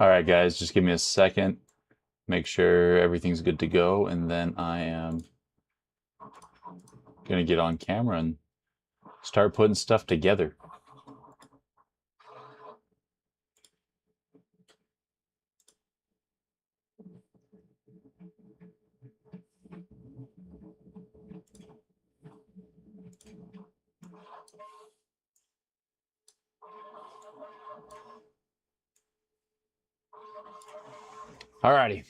All right, guys, just give me a second. Make sure everything's good to go, and then I am gonna get on camera and start putting stuff together. All righty.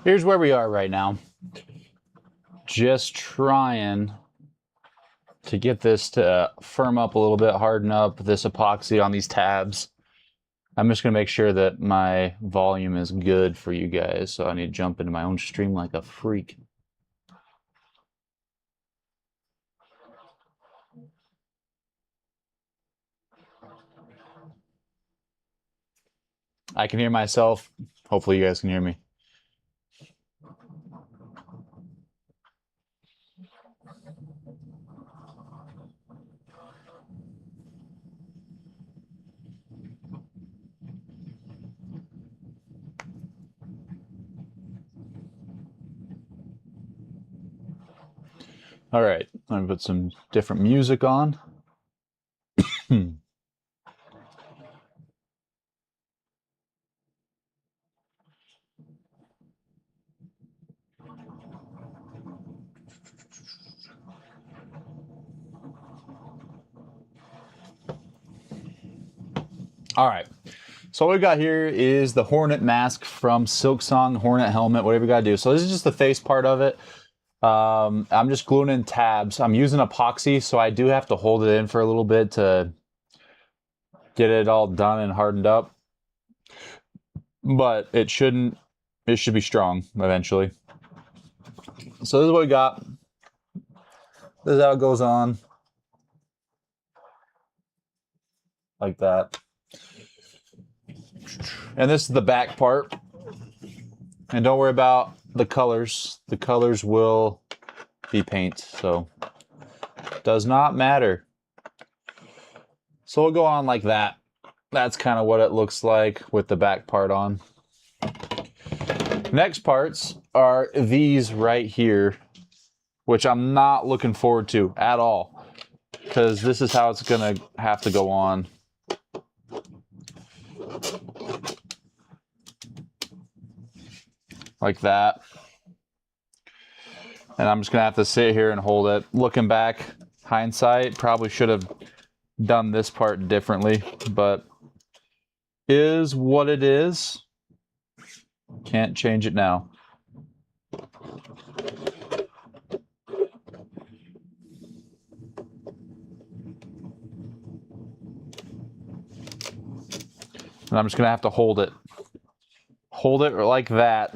Here's where we are right now. Just trying to get this to firm up a little bit, harden up this epoxy on these tabs. I'm just going to make sure that my volume is good for you guys, so I need to jump into my own stream like a freak. I can hear myself. Hopefully you guys can hear me. All right, I'm gonna put some different music on. All right, so what we got here is the Hornet mask from Silksong, Hornet helmet, whatever you gotta do. So this is just the face part of it. I'm just gluing in tabs. I'm using epoxy, so I do have to hold it in for a little bit to get it all done and hardened up. But it should be strong eventually. So this is what we got. This is how it goes on. Like that. And this is the back part. And don't worry about the colors. The colors will be paint, so does not matter. So we'll go on like that. That's kind of what it looks like with the back part on. Next parts are these right here, which I'm not looking forward to at all, because this is how it's gonna have to go on. Like that. And I'm just gonna have to sit here and hold it. Looking back, hindsight, probably should have done this part differently, but is what it is. Can't change it now. And I'm just gonna have to hold it. Hold it like that.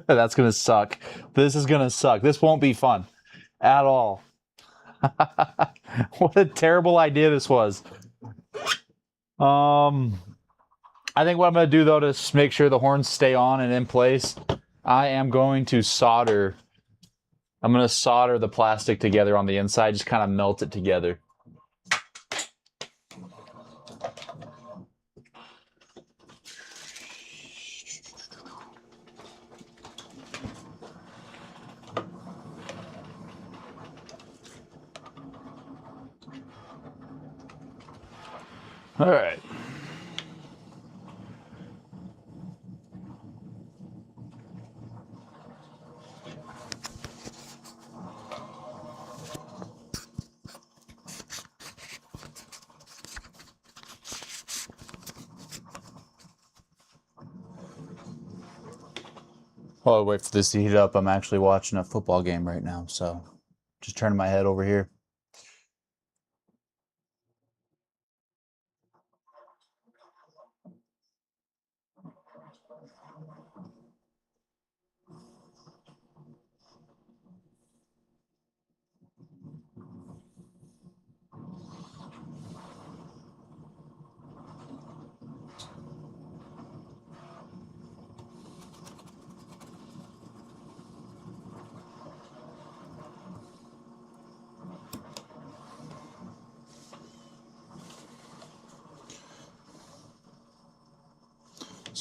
That's gonna suck. This is gonna suck. This won't be fun at all. What a terrible idea this was. I think what I'm gonna do though to make sure the horns stay on and in place, I am going to solder. I'm gonna solder the plastic together on the inside, just kind of melt it together. All right. While I wait for this to heat up, I'm actually watching a football game right now, so just turning my head over here.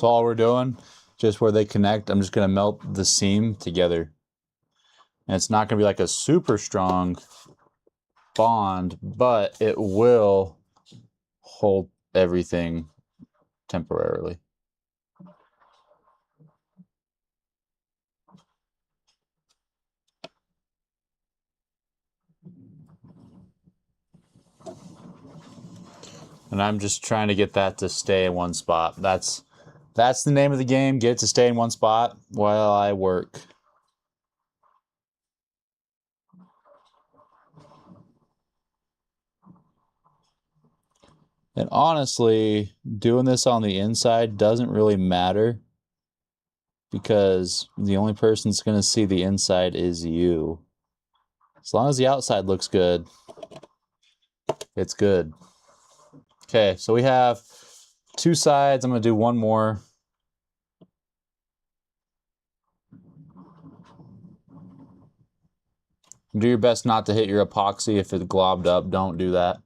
So all we're doing, just where they connect, I'm just going to melt the seam together. And it's not going to be like a super strong bond, but it will hold everything temporarily. And I'm just trying to get that to stay in one spot. That's the name of the game. Get it to stay in one spot while I work. And honestly, doing this on the inside doesn't really matter because the only person that's going to see the inside is you. As long as the outside looks good, it's good. Okay, so we have 2 sides. I'm going to do one more. Do your best not to hit your epoxy if it's globbed up. Don't do that.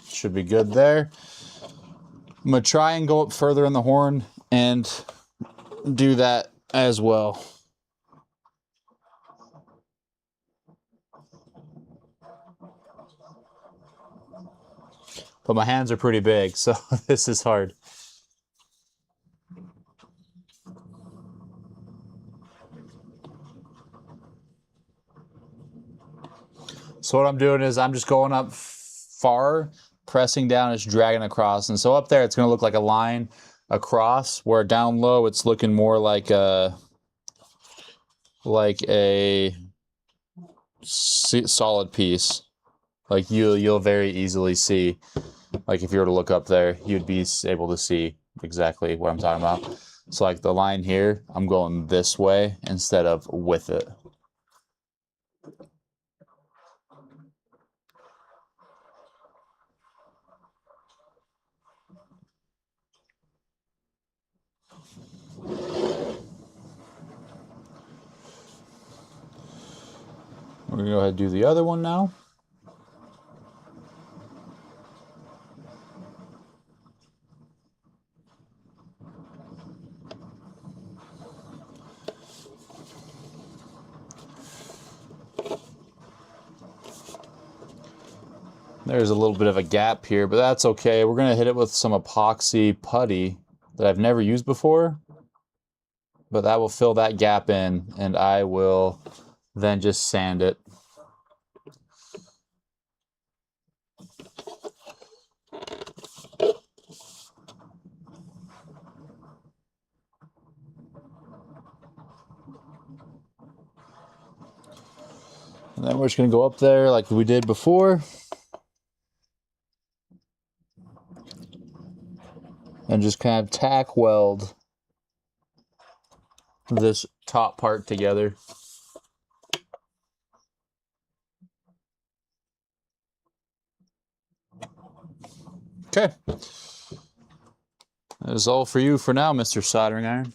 Should be good there. I'm going to try and go up further in the horn and do that as well. But my hands are pretty big, so this is hard. So what I'm doing is I'm just going up far, pressing down, it's dragging across. And so up there, it's going to look like a line across, where down low, it's looking more like a solid piece. Like you'll very easily see, like if you were to look up there, you'd be able to see exactly what I'm talking about. So like the line here, I'm going this way instead of with it. We're going to go ahead and do the other one now. There's a little bit of a gap here, but that's okay. We're going to hit it with some epoxy putty that I've never used before. But that will fill that gap in, and I will then just sand it. And then we're just going to go up there like we did before. And just kind of tack weld this top part together. Okay. That is all for you for now, Mr. Soldering Iron.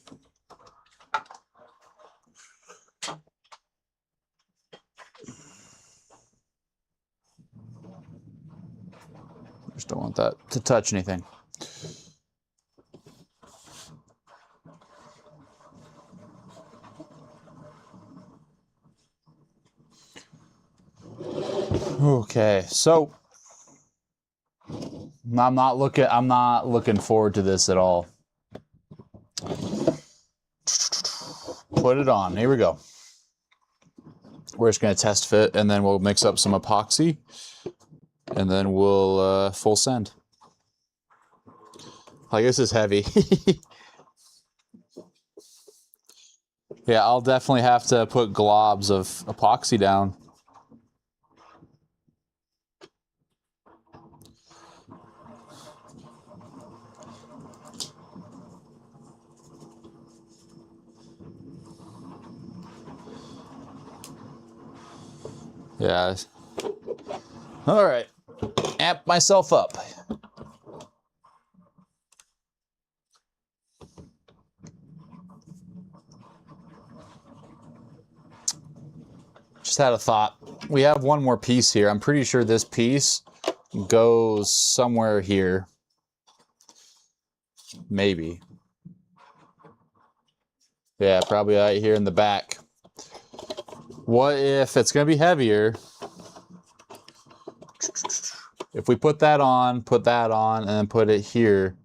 Just don't want that to touch anything. Okay, so I'm not looking forward to this at all. Put it on. Here we go. We're just going to test fit, and then we'll mix up some epoxy, and then we'll full send. Like, this is heavy. Yeah, I'll definitely have to put globs of epoxy down. Yeah. All right. Amp myself up. Just had a thought. We have one more piece here. I'm pretty sure this piece goes somewhere here. Maybe. Yeah, probably right here in the back. What if it's going to be heavier? If we put that on, and then put it here.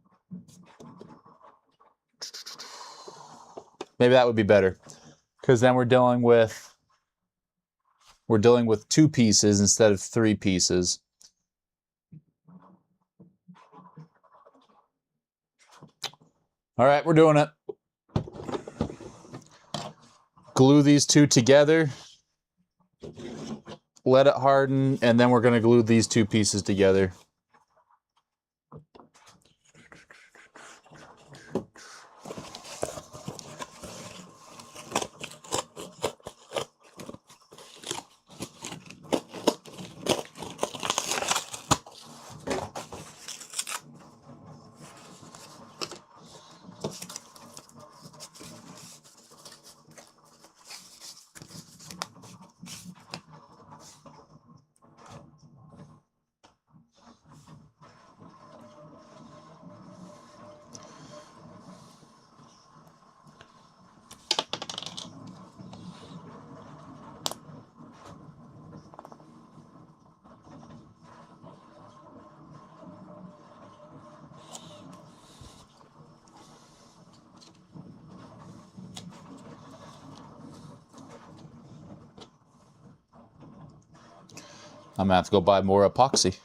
Maybe that would be better. Because then we're dealing with two pieces instead of three pieces. All right, we're doing it. Glue these two together. Let it harden, and then we're going to glue these two pieces together. I'm gonna have to go buy more epoxy.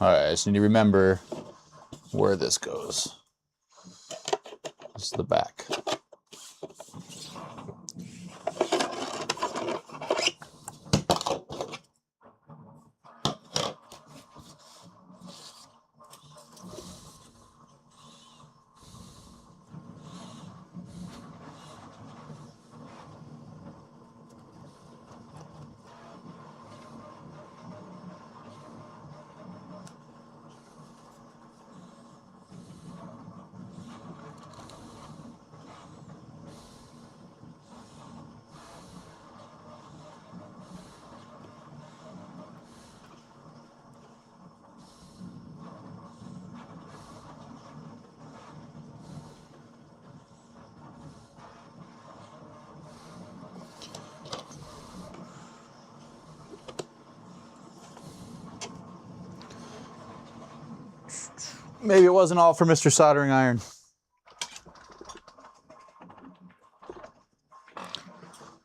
Alright, I just need to remember where this goes. This is the back. Maybe it wasn't all for Mr. Soldering Iron.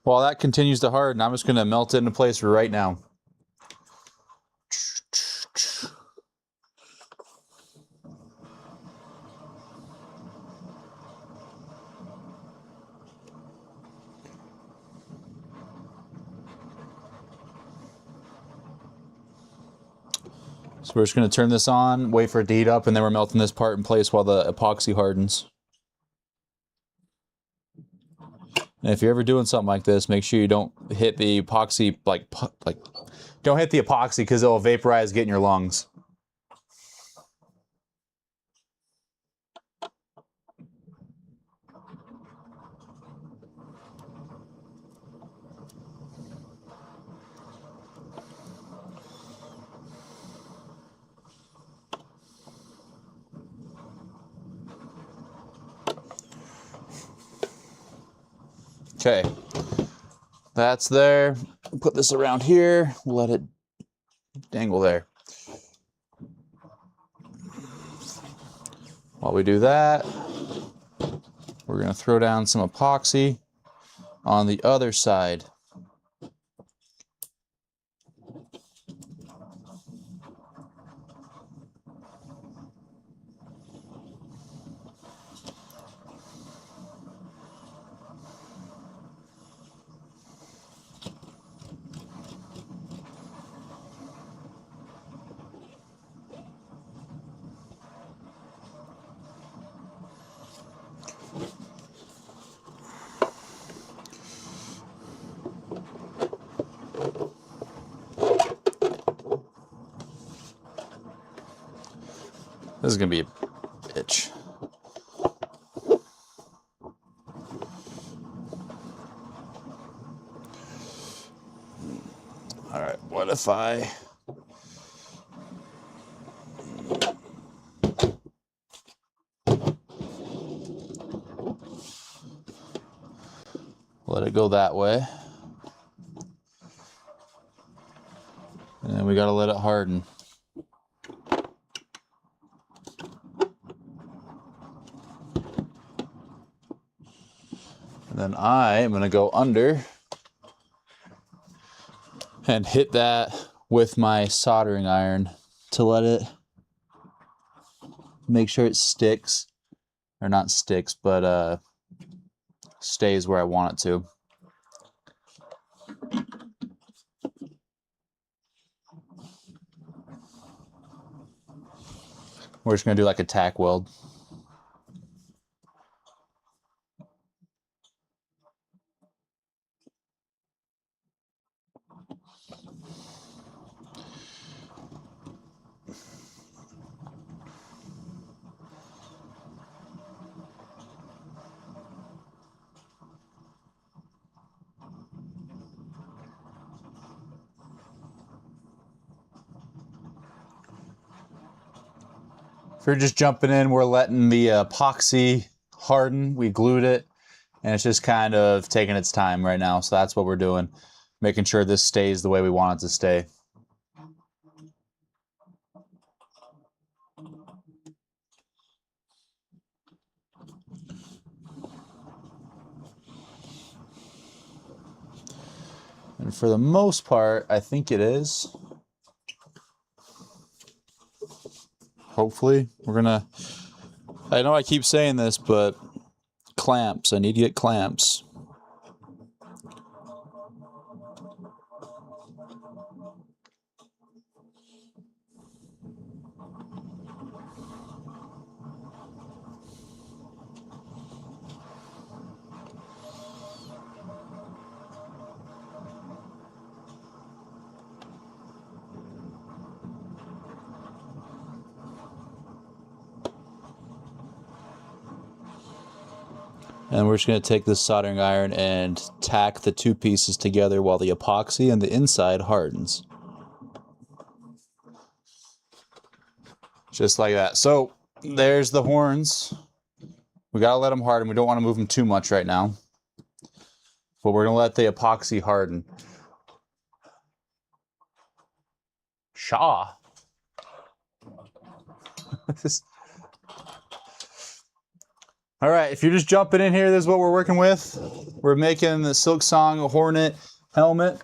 While that continues to harden, I'm just going to melt it into place right now. So we're just going to turn this on, wait for it to heat up, and then we're melting this part in place while the epoxy hardens. And if you're ever doing something like this, make sure you don't hit the epoxy, don't hit the epoxy because it'll vaporize, get in your lungs. Okay, that's there. Put this around here, let it dangle there. While we do that, we're going to throw down some epoxy on the other side. This is gonna be a bitch. All right, what if I... let it go that way. And then we gotta let it harden. And then I am gonna go under and hit that with my soldering iron to let it make sure it sticks, or not sticks, but stays where I want it to. We're just gonna do like a tack weld. If you're just jumping in, we're letting the epoxy harden. We glued it, and it's just kind of taking its time right now. So that's what we're doing, making sure this stays the way we want it to stay. And for the most part, I think it is. Hopefully, we're gonna... I know I keep saying this, but clamps. I need to get clamps. And we're just going to take this soldering iron and tack the two pieces together while the epoxy and the inside hardens. Just like that. So there's the horns. We got to let them harden. We don't want to move them too much right now. But we're going to let the epoxy harden. Shaw. All right, if you're just jumping in here, this is what we're working with. We're making the Silk Song Hornet helmet.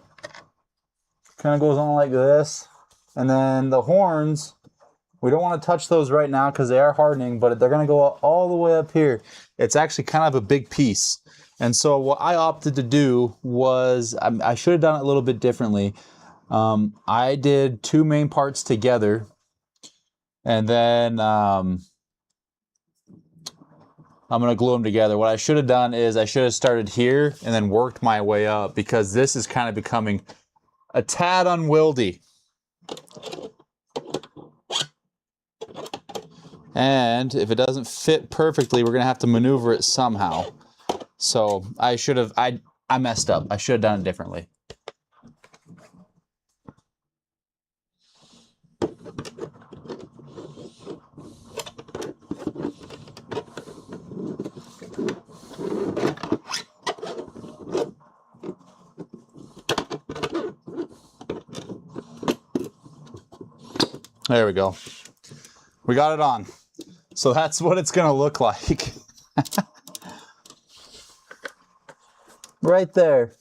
Kind of goes on like this. And then the horns, we don't want to touch those right now because they are hardening, but they're going to go all the way up here. It's actually kind of a big piece. And so what I opted to do was, I should have done it a little bit differently. I did two main parts together. And then... I'm going to glue them together. What I should have done is I should have started here and then worked my way up, because this is kind of becoming a tad unwieldy. And if it doesn't fit perfectly, we're going to have to maneuver it somehow. So I should have, I messed up. I should have done it differently. There we go. We got it on. So that's what it's going to look like. Right there.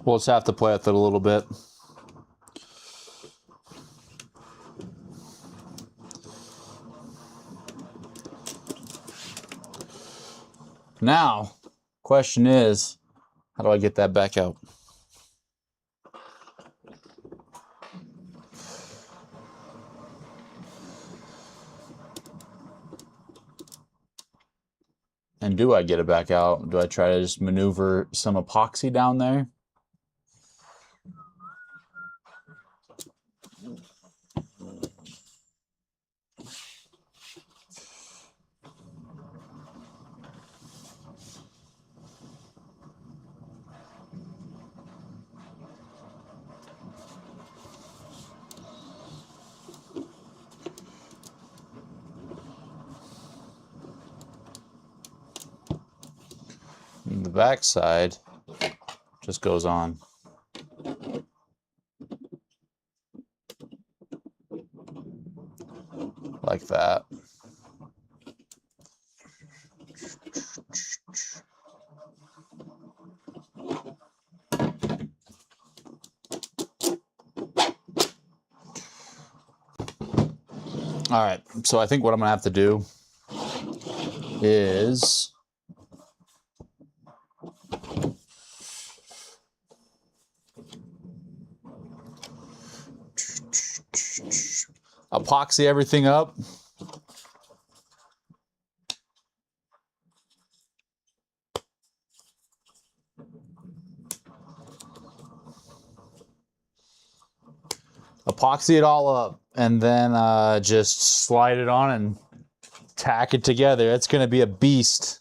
We'll just have to play with it a little bit. Now, question is, how do I get that back out? And do I get it back out? Do I try to just maneuver some epoxy down there? And the back side just goes on. Like that. All right, so I think what I'm gonna have to do is epoxy everything up. Epoxy it all up and then just slide it on and tack it together. It's going to be a beast.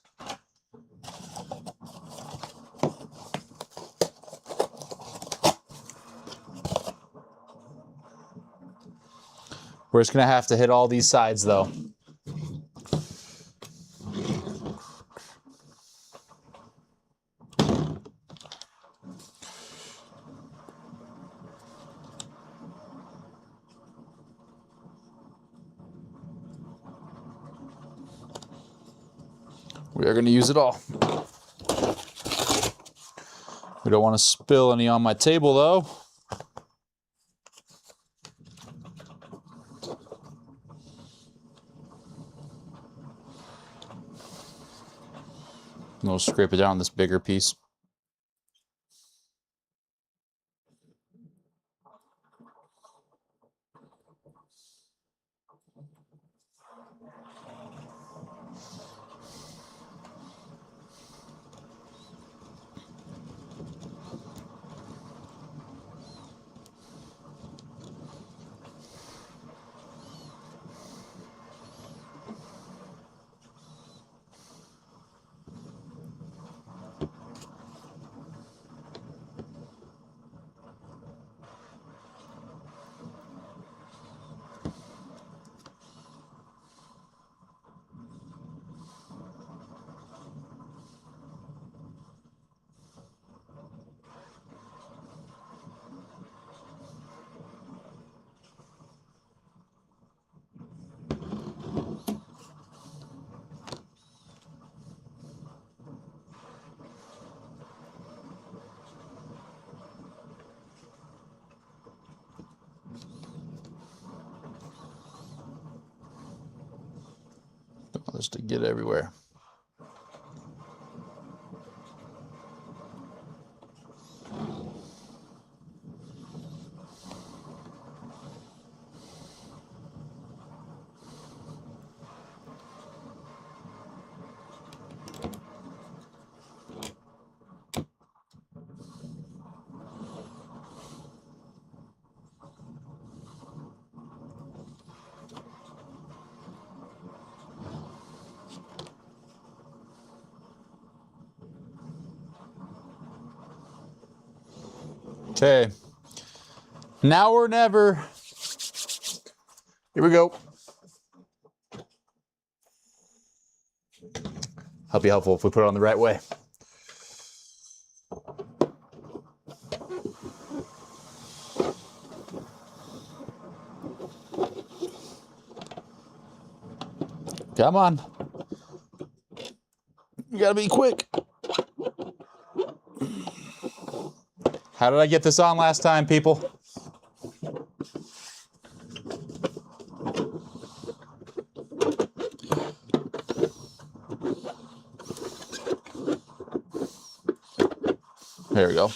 We're just going to have to hit all these sides though. We are going to use it all. We don't want to spill any on my table though. And we'll scrape it down on this bigger piece. Just to get everywhere. Okay, now or never. Here we go. That'll be helpful if we put it on the right way. Come on. You gotta be quick. How did I get this on last time, people? we go.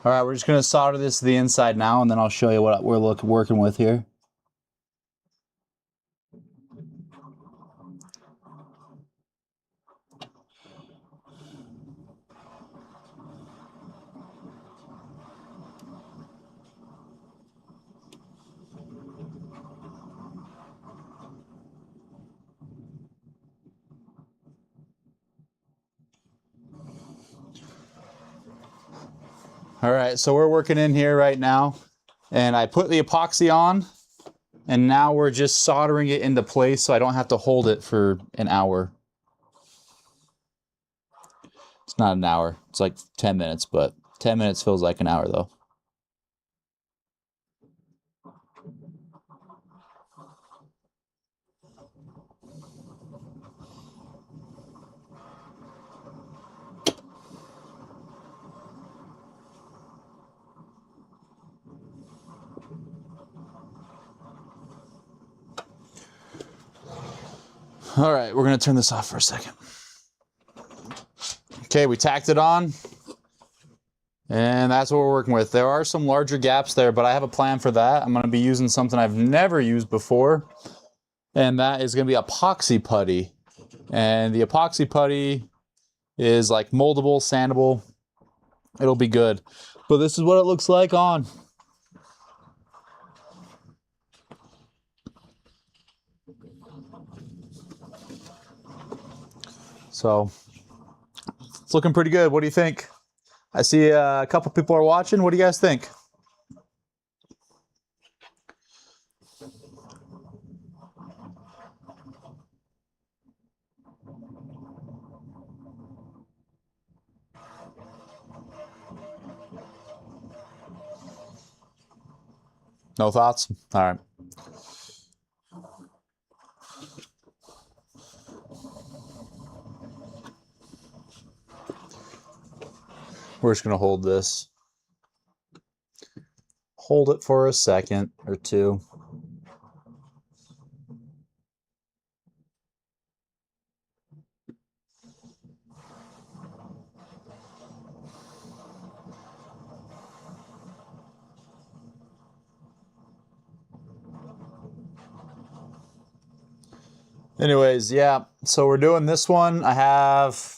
All right, we're just going to solder this to the inside now, and then I'll show you what we're working with here. All right, so we're working in here right now, and I put the epoxy on, and now we're just soldering it into place so I don't have to hold it for an hour. It's not an hour, it's like 10 minutes, but 10 minutes feels like an hour though. All right, we're gonna turn this off for a second. Okay, we tacked it on, and that's what we're working with. There are some larger gaps there, but I have a plan for that. I'm gonna be using something I've never used before, and that is gonna be epoxy putty. And the epoxy putty is like moldable, sandable. It'll be good. But this is what it looks like on. So it's looking pretty good. What do you think? I see a couple people are watching. What do you guys think? No thoughts? All right. We're just going to hold this. Hold it for a second or two. Anyways, yeah, so we're doing this one. I have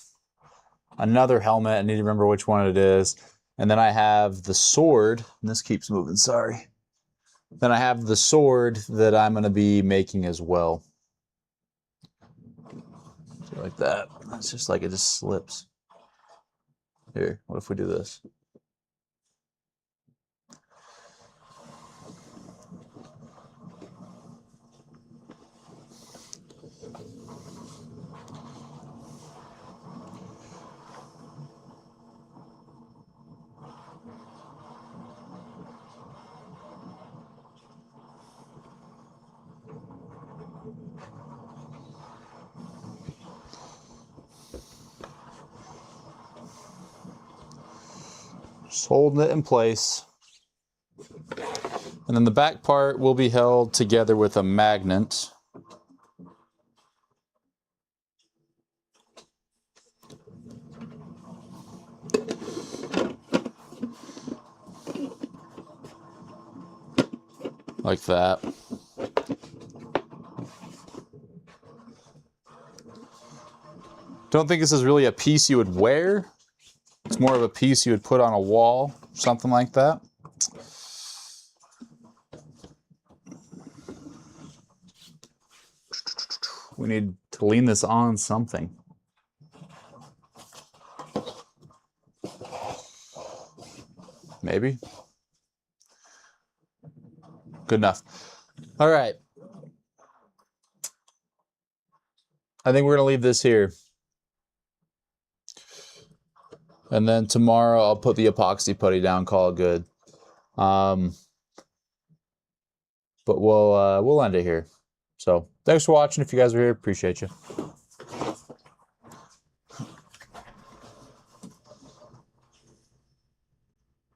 another helmet. I need to remember which one it is. And then I have the sword. And this keeps moving, sorry. Then I have the sword that I'm going to be making as well. So like that. It's just like it just slips. Here, what if we do this? Just holding it in place. And then the back part will be held together with a magnet. Like that. Don't think this is really a piece you would wear. It's more of a piece you would put on a wall, something like that. We need to lean this on something. Maybe. Good enough. All right. I think we're going to leave this here. And then tomorrow I'll put the epoxy putty down, call it good. But we'll end it here. So thanks for watching. If you guys are here, appreciate you.